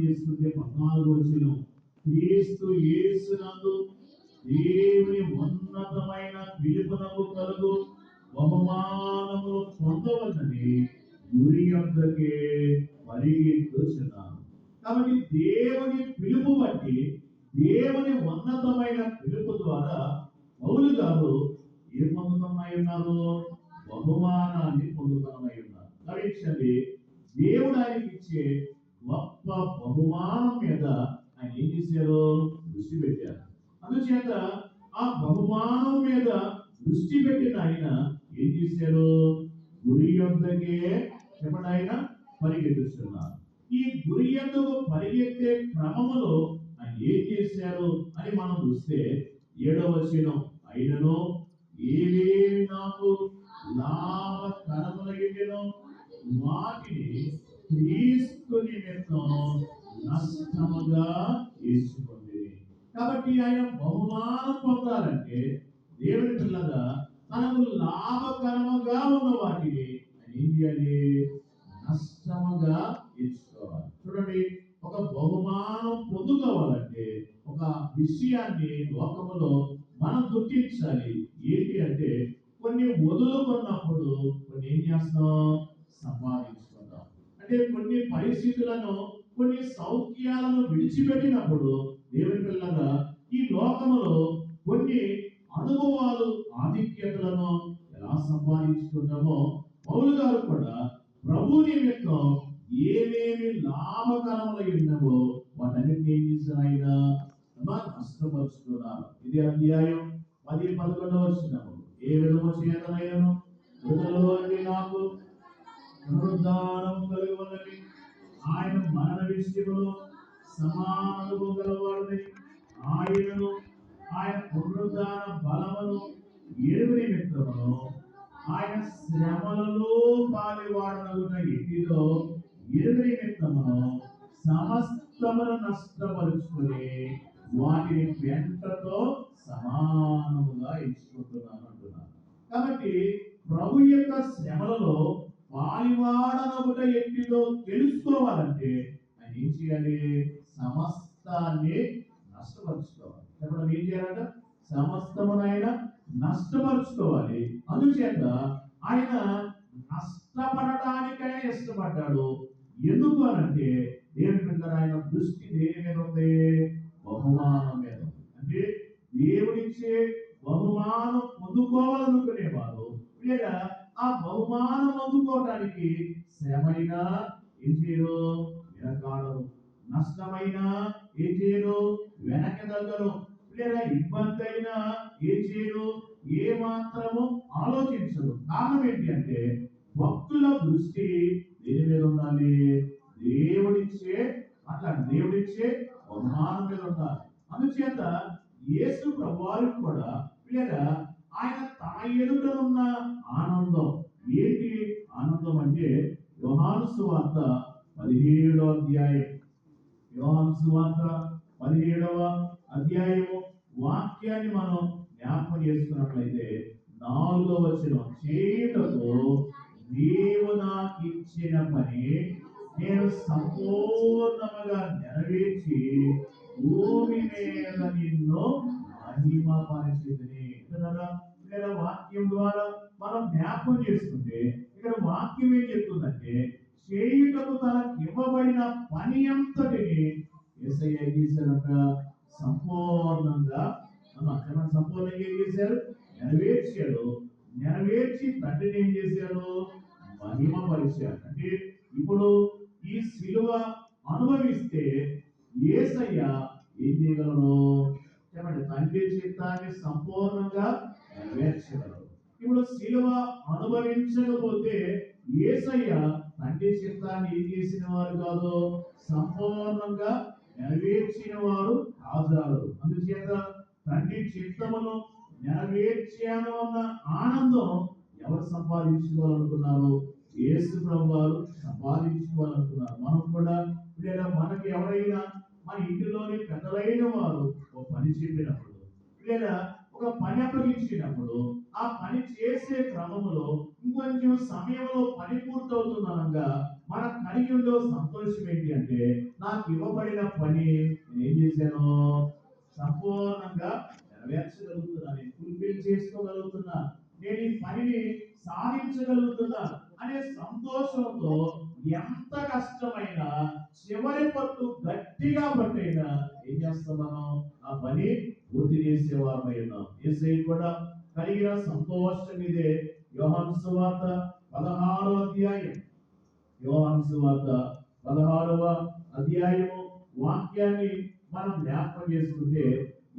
చేసుకుంటే 14 వచ్చిన క్రీస్తు యేసునందు దేవుని ఉన్నతమైన పిలుపునకు కలుగు బహుమానము పొందవలని గురి యొద్దకే పరిగెత్తుచున్నాను. కాబట్టి దేవుని పిలుపు బట్టి, దేవుని ఉన్నతమైన పిలుపు ద్వారా పౌలు గారు ఏ పొందుతున్నాయి ఉన్నారు? బహుమానాన్ని పొందుతున్నాయి ఉన్నారు. గమనించండి, దేవుడు ఆయనకి ఇచ్చే గొప్ప బహుమానం మీద ఆయన ఏం చేశారు? దృష్టి పెట్టారు. అందుచేత ఆ బహుమానం మీద దృష్టి పెట్టిన ఆయన ఏం చేశారు? గురి యొద్దకే చెప్పండి, ఆయన పరిగెత్తుతున్నారు. ఈ గురి యొద్దకు పరిగెత్తే క్రమములో ఆయన ఏం చేశారు అని మనం చూస్తే 7వ వచనం, అయినను ఏవేవి నాకు లాభకరములైనను వాటిని క్రీస్తు నిమిత్తం నష్టముగా ఎంచుకుంది. కాబట్టి ఆయన బహుమానం పొందాలంటే దేవుని పిల్లగా మనకు లాభకరముగా ఉన్న వాటిని ఆయన ఏం చేయాలి? నష్టముగా ఎంచుకోవాలి. చూడండి, ఒక బహుమానం పొందుకోవాలంటే ఒక విషయాన్ని లోకములో మనం గుర్తించాలి. ఏంటి అంటే, కొన్ని వదులుకున్నప్పుడు కొన్ని ఏం చేస్తాం? సంపాదించుకుంటాం. అంటే కొన్ని పరిస్థితులను, కొన్ని సౌఖ్యాలను విడిచిపెట్టినప్పుడు దేవుని పిల్లగా ఈ లోకములో కొన్ని అనుభవాలు, ఆధిక్యతలను ఎలా సంపాదించుకుంటామో పౌలు గారు కూడా ప్రభు నిమిత్తం ఏమేమి లాభకరములై ఉన్నవో వాటన్నిటిని ఏం చేశారు? ఆయన నష్టపరుచుకున్నారు. ఇది అధ్యాయం 10-11 వచనము. ఏ విధము చేతనైనను మృతులలోని నాకు పునరుద్ధానం కలుగునని ఆయన మరణ విషయములో సమానము గలవాడని ఆయనను ఆయన పునరుద్ధాన బలమును ఎరుగు నిమిత్తమును ఆయన శ్రమలలో పాలివాడనగుట ఎట్టిదో ఎరుగు నిమిత్తమును సమస్తమును నష్టపరుచుకుని వాటిని వెంటతో సమానముగా ఎంచుకుంటున్నాను అంటున్నారు. కాబట్టి ప్రభు యొక్క శ్రమలలో పాలివాడనగుట ఎట్టిదో తెలుసుకోవాలంటే ఆయన ఏం చేయాలి? సమస్తాన్ని నష్టపరుచుకోవాలి. చెప్పడం ఏం చేయాలంట? సమస్తమునైనా నష్టపరుచుకోవాలి. అందుచేత ఆయన నష్టపడటానికైనా ఇష్టపడ్డాడు. ఎందుకు అనంటే దేవుని బిడ్డలారా, ఆయన దృష్టి దేని మీద ఉంది? బహుమానం మీద ఉంది. అంటే దేవుడిచ్చే బహుమానం పొందుకోవాలనుకునేవారు లేదా ఆ బహుమానం అందుకోవటానికి శ్రమైనా ఏం చేయరు? వెనకాడరు. నష్టమైనా ఏం చేయరు? వెనక్కి తగ్గరు. లేదా ఇబ్బంది అయినా ఏం చేయరు? ఏ మాత్రము ఆలోచించరు. కారణం ఏంటి అంటే భక్తుల దృష్టి దేని మీద ఉండాలి? దేవుడిచ్చే దేవుడిచ్చే బహుమానం మీద ఉండాలి. అందుచేత యేసు ప్రభువారికి కూడా లేదా ఆయన తన ఎదుట ఉన్న ఆనందం ఏంటి? ఆనందం అంటే యోహాను సువార్త 17వ అధ్యాయం, యోహాను సువార్త 17వ అధ్యాయము వాక్యాన్ని మనం జ్ఞాపకం చేసుకున్నట్లయితే 4వ వచనం, చేయుటకు నీవు నాకు ఇచ్చిన పని నేను సంపూర్ణముగా నెరవేర్చి భూమి మీద నిన్ను మహిమపరిచితిని. లేదా వాక్యం ద్వారా మనం జ్ఞాపకం చేసుకుంటే ఇక్కడ వాక్యం ఏం చెప్తుందంటే, చేయుటకు తనకు ఇవ్వబడిన పని అంతటిని యేసయ్య చేశారట. సంపూర్ణంగా సంపూర్ణంగా ఏం చేశారు? నెరవేర్చాడు. నెరవేర్చి తండ్రిని ఏం చేశారు? మహిమపరిచారు. అంటే ఇప్పుడు ఈ శిలువ అనుభవిస్తే యేసయ్య ఏం చేయగలరు? చెప్పండి, తండ్రి చిత్తాన్ని సంపూర్ణంగా నెరవేర్చగలరు. ఇప్పుడు శిలువ అనుభవించకపోతే యేసయ్య తండ్రి చిత్తాన్ని ఏం చేసిన వారు కాదు, సంపూర్ణంగా నెరవేర్చిన వారు కాదు. అందుచేత తండ్రి చిత్తమును నెరవేర్చాను అన్న ఆనందం ఎవరు సంపాదించుకోవాలనుకున్నారు? యేసు ప్రభు వారు సంపాదించుకోవాలనుకున్నారు. మనం కూడా లేదా మనకి ఎవరైనా మన ఇంటిలోని పెద్దలైన వారు ఒక పని చెప్పినప్పుడు లేదా ఒక పని అప్పగించినప్పుడు ఆ పని చేసే క్రమంలో ఇంకొంచెం సమయంలో పని పూర్తవుతుందనగా మనకు కలిగి ఉండే సంతోషం ఏంటి అంటే, నాకు ఇవ్వబడిన పని నేను ఏం చేశాను, సంపూర్ణంగా నెరవేర్చగలుగుతున్నా, నేను ఫుల్ఫిల్ చేసుకోగలుగుతున్నా, నేను ఈ పనిని సాధించగలుగుతున్నా అనే సంతోషంతో ఎంత కష్టమైనా చివరి పట్టు గట్టిగా పట్టైనా ఏం చేస్తున్నాను, ఆ పని పూర్తి చేసేవారమై ఉన్నాం. యేసయ్య కూడా కలిగిన సంతోషం ఇదే. యోహాను సువార్త 16వ అధ్యాయం, యోహాను సువార్త 16వ అధ్యాయము వాక్యాన్ని మనం జ్ఞాపకం చేసుకుంటే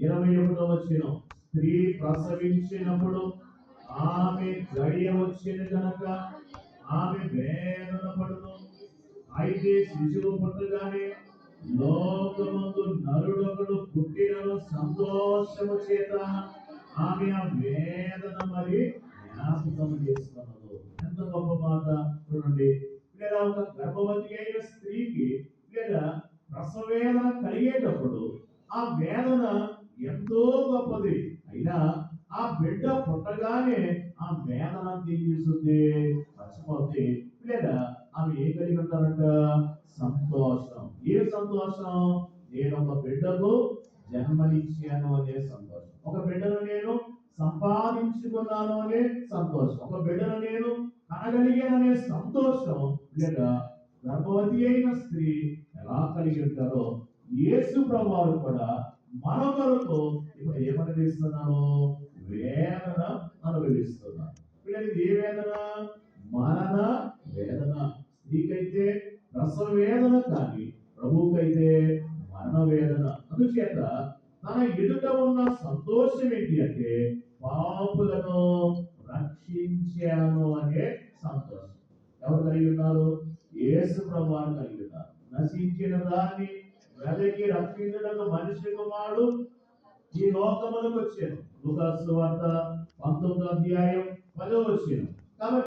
21వ వచనం, స్త్రీ ప్రసవించినప్పుడు ఆమె గడియ వచ్చిన కనుక ఆమె వేదన పడును. అయితే శిశువు పుట్టగానే లోకమందు నరుడొకడు పుట్టినను సంతోషము చేత ఆమె ఆ వేదన మరి జ్ఞాపకం చేసుకున్నదు. ఎంత గొప్ప మాట చూడండి. లేదా ఒక గర్భవతి అయిన స్త్రీకి లేదా ప్రసవేదన కలిగేటప్పుడు ఆ వేదన ఎంతో గొప్పది. అయినా ఆ బిడ్డ పుట్టగానే ఆ వేదన తీస్తుంది, మర్చిపోతే లేదా ఆమె ఏం కలిగి ఉంటారంట, సంతోషం. ఏ సంతోషం? నేను ఒక బిడ్డకు జన్మనిచ్చాను అనే సంతోషం, ఒక బిడ్డను నేను సంపాదించుకున్నాను అనే సంతోషం, ఒక బిడ్డను నేను కనగలిగాననే సంతోషం. లేదా గర్భవతి అయిన స్త్రీ ఎలా కలిగి ఉంటారో యేసు ప్రభువారు కూడా మన కొరకు ఇప్పుడు ఏమనుభవిస్తున్నాను, వేదన అనుభవిస్తున్నాను. వీళ్ళకి ఏ వేదన? మరణ వేదన. స్త్రీకైతే ప్రసవ వేదన, కానీ ప్రభువుకైతే మరణ వేదన. అందుచేత తన ఎదుట ఉన్న సంతోషం ఏంటి అంటే, పాపులను రక్షించాను అనే సంతోషం. ఎవరు కలిగి ఉన్నారు? యేసు ప్రభువారు కలిగి ఉన్నారు. నశించిన దాన్ని వెదకి రక్షించడానికి మనిషి కుమారుడు ఈ లోకములకు వచ్చాను. లూకా సువార్త 19వ అధ్యాయం 10వ వచనం. కాబట్టి